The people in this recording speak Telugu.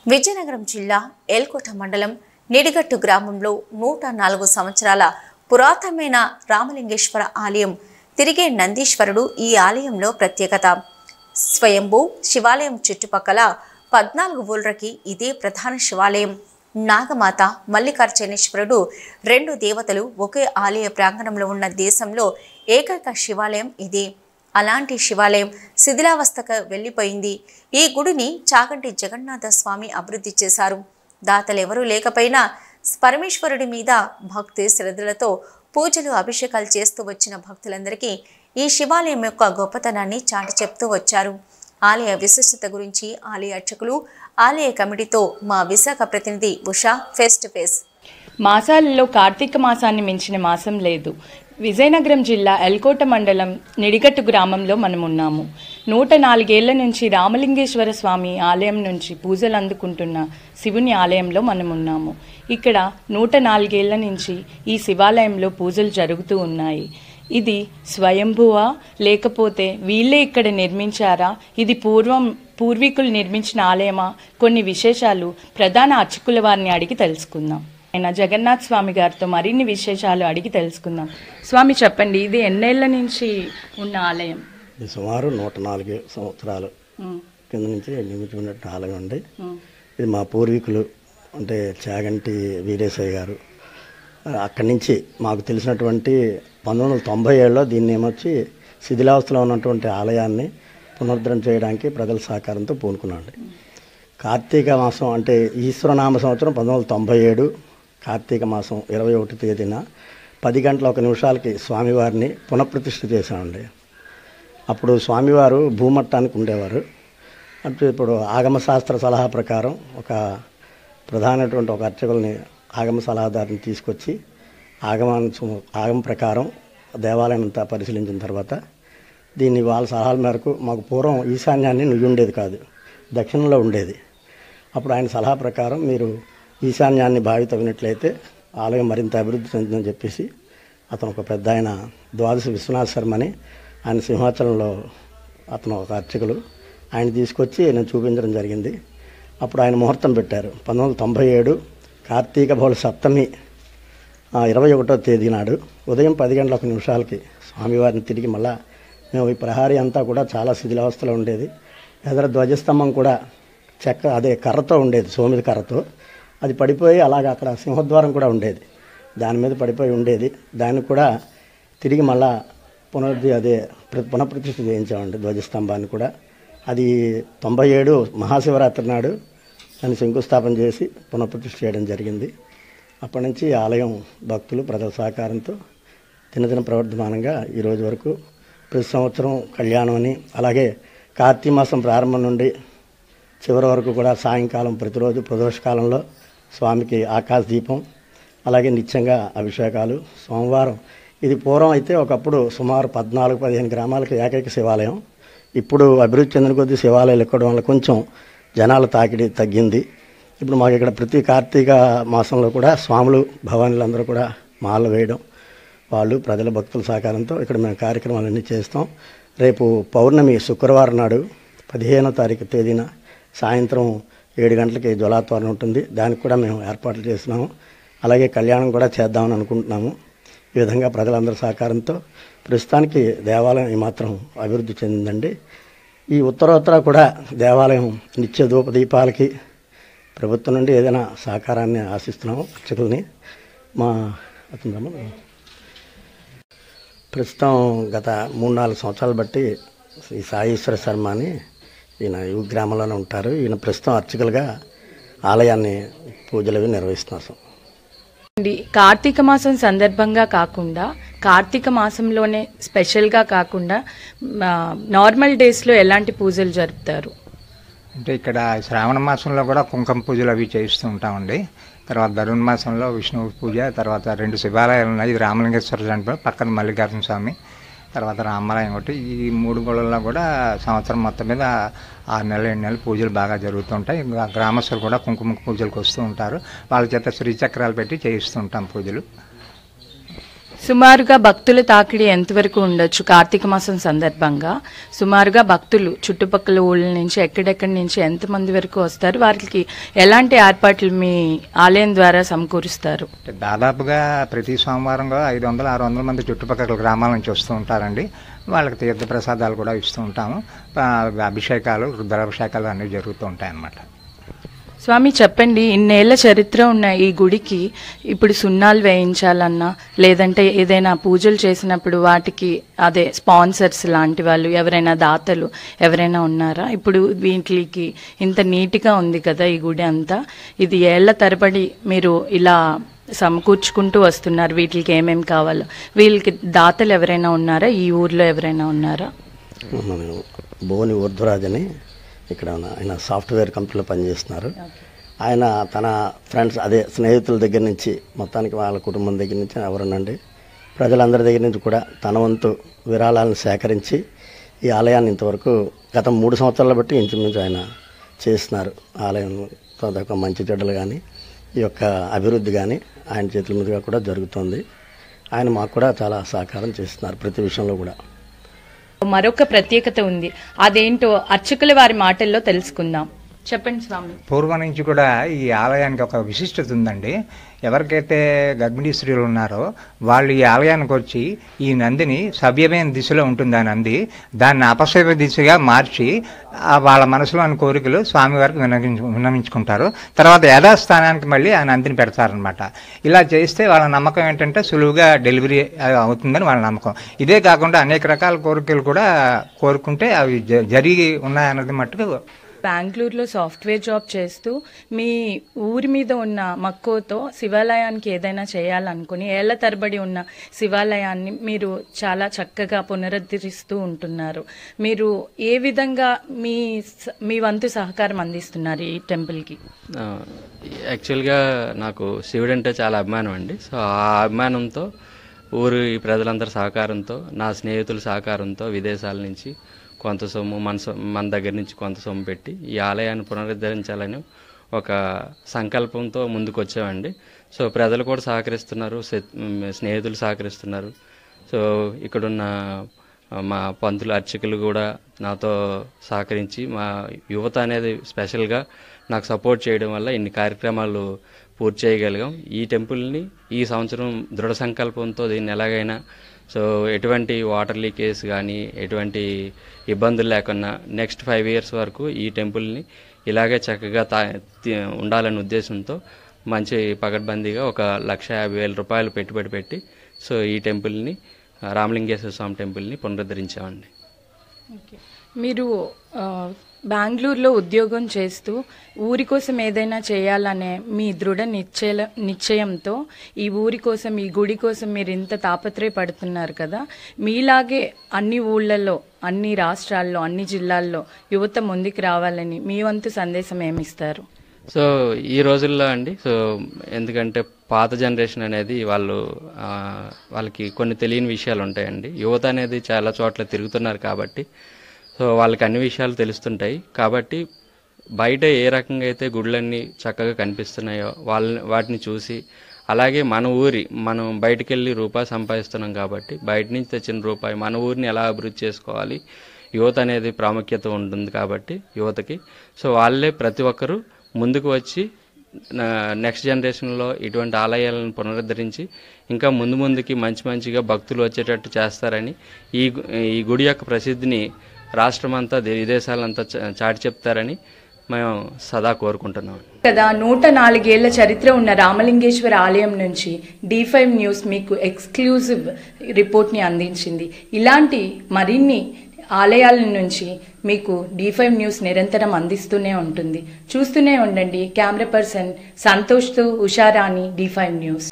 విజయనగరం జిల్లా ఏల్కోట మండలం నిడిగట్టు గ్రామంలో 104 సంవత్సరాల పురాతనమైన రామలింగేశ్వర ఆలయం. తిరిగే నందీశ్వరుడు ఈ ఆలయంలో ప్రత్యేకత. స్వయంభూ శివాలయం చుట్టుపక్కల 14 ఊళ్ళకి ఇదే ప్రధాన శివాలయం. నాగమాత, మల్లికార్జునేశ్వరుడు 2 దేవతలు ఒకే ఆలయ ప్రాంగణంలో ఉన్న దేశంలో ఏకైక శివాలయం ఇదే. అలాంటి శివాలయం శిథిలావస్థకు వెళ్ళిపోయింది. ఈ గుడిని చాగంటి జగన్నాథ స్వామి అభివృద్ధి చేశారు. దాతలెవరూ లేకపోయినా పరమేశ్వరుడి మీద భక్తి శ్రద్ధలతో పూజలు అభిషేకాలు చేస్తూ వచ్చిన భక్తులందరికీ ఈ శివాలయం యొక్క గొప్పతనాన్ని చాటి చెప్తూ వచ్చారు. ఆలయ విశిష్టత గురించి ఆలయ అర్చకులు, ఆలయ కమిటీతో మా విశాఖ ప్రతినిధి ఉషా ఫేస్ టు ఫేస్. మాసాలలో కార్తీక మాసాన్ని మించిన మాసం లేదు. విజయనగరం జిల్లా ఎల్కోట మండలం నిడిగట్టు గ్రామంలో మనం ఉన్నాము. 104 ఏళ్ల నుంచి రామలింగేశ్వర స్వామి ఆలయం నుంచి పూజలు అందుకుంటున్న శివుని ఆలయంలో మనం ఉన్నాము. ఇక్కడ 104 ఏళ్ల నుంచి ఈ శివాలయంలో పూజలు జరుగుతూ ఉన్నాయి. ఇది స్వయంభువా లేకపోతే వీళ్ళే ఇక్కడ నిర్మించారా, ఇది పూర్వీకులు నిర్మించిన ఆలయమా? కొన్ని విశేషాలు ప్రధాన అర్చకుల వారిని అడిగి తెలుసుకుందాం. ఆయన జగన్నాథ్ స్వామి గారితో మరిన్ని విశేషాలు అడిగి తెలుసుకుందాం. స్వామి చెప్పండి, ఇది ఎన్నేళ్ల నుంచి ఉన్న ఆలయం? ఇది సుమారు 104 సంవత్సరాలు కింద నుంచి నిర్మించుకున్నట్టు ఆలయం అండి. ఇది మా పూర్వీకులు అంటే చాగంటి వీరేశయ్య గారు అక్కడి నుంచి మాకు తెలిసినటువంటి 1997లో దీన్ని ఏమొచ్చి శిథిలావస్థలో ఉన్నటువంటి ఆలయాన్ని పునరుద్ధరణ చేయడానికి ప్రజల సహకారంతో పూనుకున్నాండి. కార్తీక మాసం అంటే ఈశ్వరనామ సంవత్సరం 1997 కార్తీక మాసం 21 తేదీన 10 గంటల 1 నిమిషాలకి స్వామివారిని పునఃప్రతిష్ఠ చేశామండి. అప్పుడు స్వామివారు భూమట్టానికి ఉండేవారు. అంటే ఇప్పుడు ఆగమశాస్త్ర సలహా ప్రకారం ఒక ప్రధానటువంటి ఒక అర్చకుల్ని ఆగమ సలహాదారుని తీసుకొచ్చి ఆగమ ప్రకారం దేవాలయం అంతా పరిశీలించిన తర్వాత దీన్ని వాళ్ళ సలహాల మేరకు మాకు పూర్వం ఈశాన్యాన్ని ఉండేది కాదు, దక్షిణంలో ఉండేది. అప్పుడు ఆయన సలహా ప్రకారం మీరు ఈశాన్యాన్ని బావి తవ్వినట్లయితే ఆలయం మరింత అభివృద్ధి చెందుతుందని చెప్పేసి అతను ఒక పెద్ద ఆయన ద్వాదశ విశ్వనాథ శర్మ అని ఆయన సింహాచలంలో అతను ఒక అర్చకులు ఆయన తీసుకొచ్చి నేను చూపించడం జరిగింది. అప్పుడు ఆయన ముహూర్తం పెట్టారు. 1997 కార్తీక బహుళ సప్తమి 21వ తేదీ నాడు ఉదయం 10 గంటల 1 నిమిషాలకి స్వామివారిని తిరిగి మళ్ళా మేము ఈ ప్రహారీ అంతా కూడా చాలా శిథిలావస్థలో ఉండేది. ఎదర ధ్వజస్తంభం కూడా అదే కర్రతో ఉండేది, సోమిది కర్రతో. అది పడిపోయి అలాగే అక్కడ సింహద్వారం కూడా ఉండేది, దాని మీద పడిపోయి ఉండేది. దాన్ని కూడా తిరిగి మళ్ళా పునఃప్రతిష్ఠ చేయించామండి ధ్వజస్తంభాన్ని కూడా. అది 97 మహాశివరాత్రి నాడు దాన్ని శంకుస్థాపన చేసి పునఃప్రతిష్ఠ చేయడం జరిగింది. అప్పటి నుంచి ఆలయం భక్తులు ప్రజల సహకారంతో దినదిన ప్రవర్ధమానంగా ఈరోజు వరకు ప్రతి సంవత్సరం కళ్యాణం అని, అలాగే కార్తీక మాసం ప్రారంభం నుండి చివరి వరకు కూడా సాయంకాలం ప్రతిరోజు ప్రదోషకాలంలో స్వామికి ఆకాశ దీపం, అలాగే నిత్యంగా అభిషేకాలు. సోమవారం ఇది పూర్వం అయితే ఒకప్పుడు సుమారు 14-15 గ్రామాలకు ఏకైక శివాలయం. ఇప్పుడు అభివృద్ధి చెందిన కొద్దీ శివాలయాలు ఎక్కడం వల్ల కొంచెం జనాల తాకిడి తగ్గింది. ఇప్పుడు మాకు ఇక్కడ ప్రతి కార్తీక మాసంలో కూడా స్వాములు భవానీలందరూ కూడా మాలలు వేయడం, వాళ్ళు ప్రజల భక్తుల సహకారంతో ఇక్కడ మేము కార్యక్రమాలన్నీ చేస్తాం. రేపు పౌర్ణమి శుక్రవారం నాడు 15వ తారీఖు తేదీన సాయంత్రం 7 గంటలకి జ్వలాత్వారం ఉంటుంది. దానికి కూడా మేము ఏర్పాట్లు చేస్తున్నాము. అలాగే కళ్యాణం కూడా చేద్దామని అనుకుంటున్నాము. ఈ విధంగా ప్రజలందరి సహకారంతో ప్రస్తుతానికి దేవాలయం ఏమాత్రం అభివృద్ధి చెందిందండి. ఈ ఉత్తరోత్తర కూడా దేవాలయం నిత్య ధూపదీపాలకి ప్రభుత్వం నుండి ఏదైనా సహకారాన్ని ఆశిస్తున్నాము అర్చకుల్ని. మా అతను ప్రస్తుతం గత 3-4 సంవత్సరాలు బట్టి ఈ సాయేశ్వర శర్మ అని ఈయన ఈ గ్రామంలోనే ఉంటారు. ఈయన ప్రస్తుతం అర్చకులుగా ఆలయాన్ని పూజలు అవి నిర్వహిస్తున్నాం. కార్తీక మాసం సందర్భంగా కాకుండా, కార్తీక మాసంలోనే స్పెషల్గా కాకుండా నార్మల్ డేస్లో ఎలాంటి పూజలు జరుపుతారు? అంటే ఇక్కడ శ్రావణ మాసంలో కూడా కుంకుమ పూజలు అవి చేస్తూ ఉంటామండి. తర్వాత ధనుర్ మాసంలో విష్ణు పూజ, తర్వాత 2 శివాలయాలు ఉన్నాయి. ఇది రామలింగేశ్వర టెంపుల్, పక్కన మల్లికార్జున స్వామి, తర్వాత రామాలయం ఒకటి. ఈ 3 గుళ్ళల్లో కూడా సంవత్సరం మొత్తం మీద 6 నెలలు 7 నెలలు పూజలు బాగా జరుగుతుంటాయి. గ్రామస్తులు కూడా కుంకుమ పూజలకు వస్తూ ఉంటారు. వాళ్ళ చేత శ్రీచక్రాలు పెట్టి చేయిస్తూ ఉంటాం పూజలు. సుమారుగా భక్తుల తాకిడి ఎంతవరకు ఉండొచ్చు? కార్తీక మాసం సందర్భంగా సుమారుగా భక్తులు చుట్టుపక్కల ఊళ్ళ నుంచి ఎక్కడెక్కడి నుంచి ఎంతమంది వరకు వస్తారు? వారికి ఎలాంటి ఏర్పాట్లు మీ ఆలయం ద్వారా సమకూరుస్తారు? దాదాపుగా ప్రతి సోమవారం 500-600 మంది చుట్టుపక్కల గ్రామాల నుంచి వస్తూ ఉంటారండి. వాళ్ళకి తీర్థ ప్రసాదాలు కూడా ఇస్తూ ఉంటాము. అభిషేకాలు, రుద్రాభిషేకాలు అన్నీ జరుగుతూ ఉంటాయి అన్నమాట. స్వామి చెప్పండి, ఇన్నేళ్ల చరిత్ర ఉన్న ఈ గుడికి ఇప్పుడు సున్నాలు వేయించాలన్నా లేదంటే ఏదైనా పూజలు చేసినప్పుడు వాటికి అదే స్పాన్సర్స్ లాంటి వాళ్ళు ఎవరైనా దాతలు ఎవరైనా ఉన్నారా? ఇప్పుడు వీటికి ఇంత నీట్గా ఉంది కదా ఈ గుడి అంతా, ఇది ఏళ్ల తరబడి మీరు ఇలా సమకూర్చుకుంటూ వస్తున్నారు. వీటికి ఏమేమి కావాలో వీళ్ళకి దాతలు ఎవరైనా ఉన్నారా? ఈ ఊర్లో ఎవరైనా ఉన్నారా? బోని ఊర్ధ్వరాజ్ అని ఇక్కడ ఆయన సాఫ్ట్వేర్ కంపెనీలో పనిచేస్తున్నారు. ఆయన తన ఫ్రెండ్స్ అదే స్నేహితుల దగ్గర నుంచి మొత్తానికి వాళ్ళ కుటుంబం దగ్గర నుంచి ఎవరునండి ప్రజలందరి దగ్గర నుంచి కూడా తన వంతు విరాళాలను సేకరించి ఈ ఆలయాన్ని ఇంతవరకు గత 3 సంవత్సరాల బట్టి ఇంచుమించు ఆయన చేస్తున్నారు. ఆలయం మంచి చెడ్డలు కానీ ఈ యొక్క అభివృద్ధి కానీ ఆయన చేతుల మీదుగా కూడా జరుగుతుంది. ఆయన మాకు కూడా చాలా సహకారం చేస్తున్నారు ప్రతి విషయంలో కూడా. మరొక ప్రత్యేకత ఉంది, అదేంటో అర్చకుల వారి మాటల్లో తెలుసుకుందాం. చెప్పండి స్వామి. పూర్వం నుంచి కూడా ఈ ఆలయానికి ఒక విశిష్టత ఉందండి. ఎవరికైతే గర్భిణీ స్త్రీలు ఉన్నారో వాళ్ళు ఈ ఆలయానికి వచ్చి ఈ నందిని సవ్యమైన దిశలో ఉంటుంది ఆ నంది, దాన్ని అపసవ్య దిశగా మార్చి వాళ్ళ మనసులోని కోరికలు స్వామివారికి విన్నవించుకుంటారు. తర్వాత యథాస్థానానికి మళ్ళీ ఆ నందిని పెడతారనమాట. ఇలా చేస్తే వాళ్ళ నమ్మకం ఏంటంటే సులువుగా డెలివరీ అవుతుందని వాళ్ళ నమ్మకం. ఇదే కాకుండా అనేక రకాల కోరికలు కూడా కోరుకుంటే అవి జరిగి ఉన్నాయన్నది మట్టుకు. బెంగళూరులో సాఫ్ట్వేర్ జాబ్ చేస్తూ మీ ఊరి మీద ఉన్న మక్కువతో శివాలయానికి ఏదైనా చేయాలనుకుని ఏళ్ల తరబడి ఉన్న శివాలయాన్ని మీరు చాలా చక్కగా పునరుద్ధరిస్తూ ఉంటున్నారు. మీరు ఏ విధంగా మీ వంతు సహకారం అందిస్తున్నారు ఈ టెంపుల్కి? యాక్చువల్గా నాకు శివుడు అంటే చాలా అభిమానం అండి. సో ఆ అభిమానంతో ఊరి ప్రజలందరి సహకారంతో, నా స్నేహితుల సహకారంతో విదేశాల నుంచి కొంత సొమ్ము మన దగ్గర నుంచి కొంత సొమ్ము పెట్టి ఈ ఆలయాన్ని పునరుద్ధరించాలని ఒక సంకల్పంతో ముందుకు వచ్చామండి. సో ప్రజలు కూడా సహకరిస్తున్నారు, స్నేహితులు సహకరిస్తున్నారు. సో ఇక్కడున్న మా పంతులు అర్చకులు కూడా నాతో సహకరించి మా యువత అనేది స్పెషల్గా నాకు సపోర్ట్ చేయడం వల్ల ఇన్ని కార్యక్రమాలు పూర్తి చేయగలిగాం. ఈ టెంపుల్ని ఈ సంవత్సరం దృఢ సంకల్పంతో దీన్ని ఎలాగైనా సో ఎటువంటి వాటర్ లీకేజ్ కానీ ఎటువంటి ఇబ్బందులు లేకుండా నెక్స్ట్ 5 years వరకు ఈ టెంపుల్ని ఇలాగే చక్కగా ఉండాలనే ఉద్దేశంతో మంచి పకడ్బందీగా 1,50,000 రూపాయలు పెట్టుబడి పెట్టి సో ఈ టెంపుల్ని రామలింగేశ్వర స్వామి టెంపుల్ని పునరుద్ధరించామండి. మీరు బెంగళూరులో ఉద్యోగం చేస్తూ ఊరి కోసం ఏదైనా చేయాలనే మీ దృఢ నిశ్చయంతో ఈ ఊరి కోసం ఈ గుడి కోసం మీరు ఇంత తాపత్రయపడుతున్నారు కదా. మీలాగే అన్ని ఊళ్ళల్లో, అన్ని రాష్ట్రాల్లో, అన్ని జిల్లాల్లో యువత ముందుకు రావాలని మీ వంతు సందేశం ఏమిస్తారు? సో ఈ రోజుల్లో అండి, సో ఎందుకంటే పాత జనరేషన్ అనేది వాళ్ళకి కొన్ని తెలియని విషయాలు ఉంటాయండి. యువత అనేది చాలా చోట్ల తిరుగుతున్నారు కాబట్టి సో వాళ్ళకి అన్ని విషయాలు తెలుస్తుంటాయి. కాబట్టి బయట ఏ రకంగా అయితే గుడులన్నీ చక్కగా కనిపిస్తున్నాయో వాటిని చూసి, అలాగే మనం బయటికి వెళ్ళి రూపాయి సంపాదిస్తున్నాం కాబట్టి బయట నుంచి తెచ్చిన రూపాయి మన ఊరిని ఎలా అభివృద్ధి చేసుకోవాలి, యువత అనేది ప్రాముఖ్యత ఉంటుంది కాబట్టి యువతకి సో వాళ్ళే ప్రతి ఒక్కరూ ముందుకు వచ్చి నెక్స్ట్ జనరేషన్లో ఇటువంటి ఆలయాలను పునరుద్ధరించి ఇంకా ముందుకి మంచిగా భక్తులు వచ్చేటట్టు చేస్తారని, ఈ గుడి యొక్క ప్రసిద్ధిని రాష్ట్రమంతా విదేశాలంతా చాటి చెప్తారని మేము సదా కోరుకుంటున్నాం కదా. 104 ఏళ్ల చరిత్ర ఉన్న రామలింగేశ్వర ఆలయం నుంచి D5 న్యూస్ మీకు ఎక్స్క్లూజివ్ రిపోర్ట్ని అందించింది. ఇలాంటి మరిన్ని ఆలయాల నుంచి మీకు D5 న్యూస్ నిరంతరం అందిస్తూనే ఉంటుంది. చూస్తూనే ఉండండి. కెమెరా పర్సన్ సంతోష్తో ఉషారాణి, D5 న్యూస్.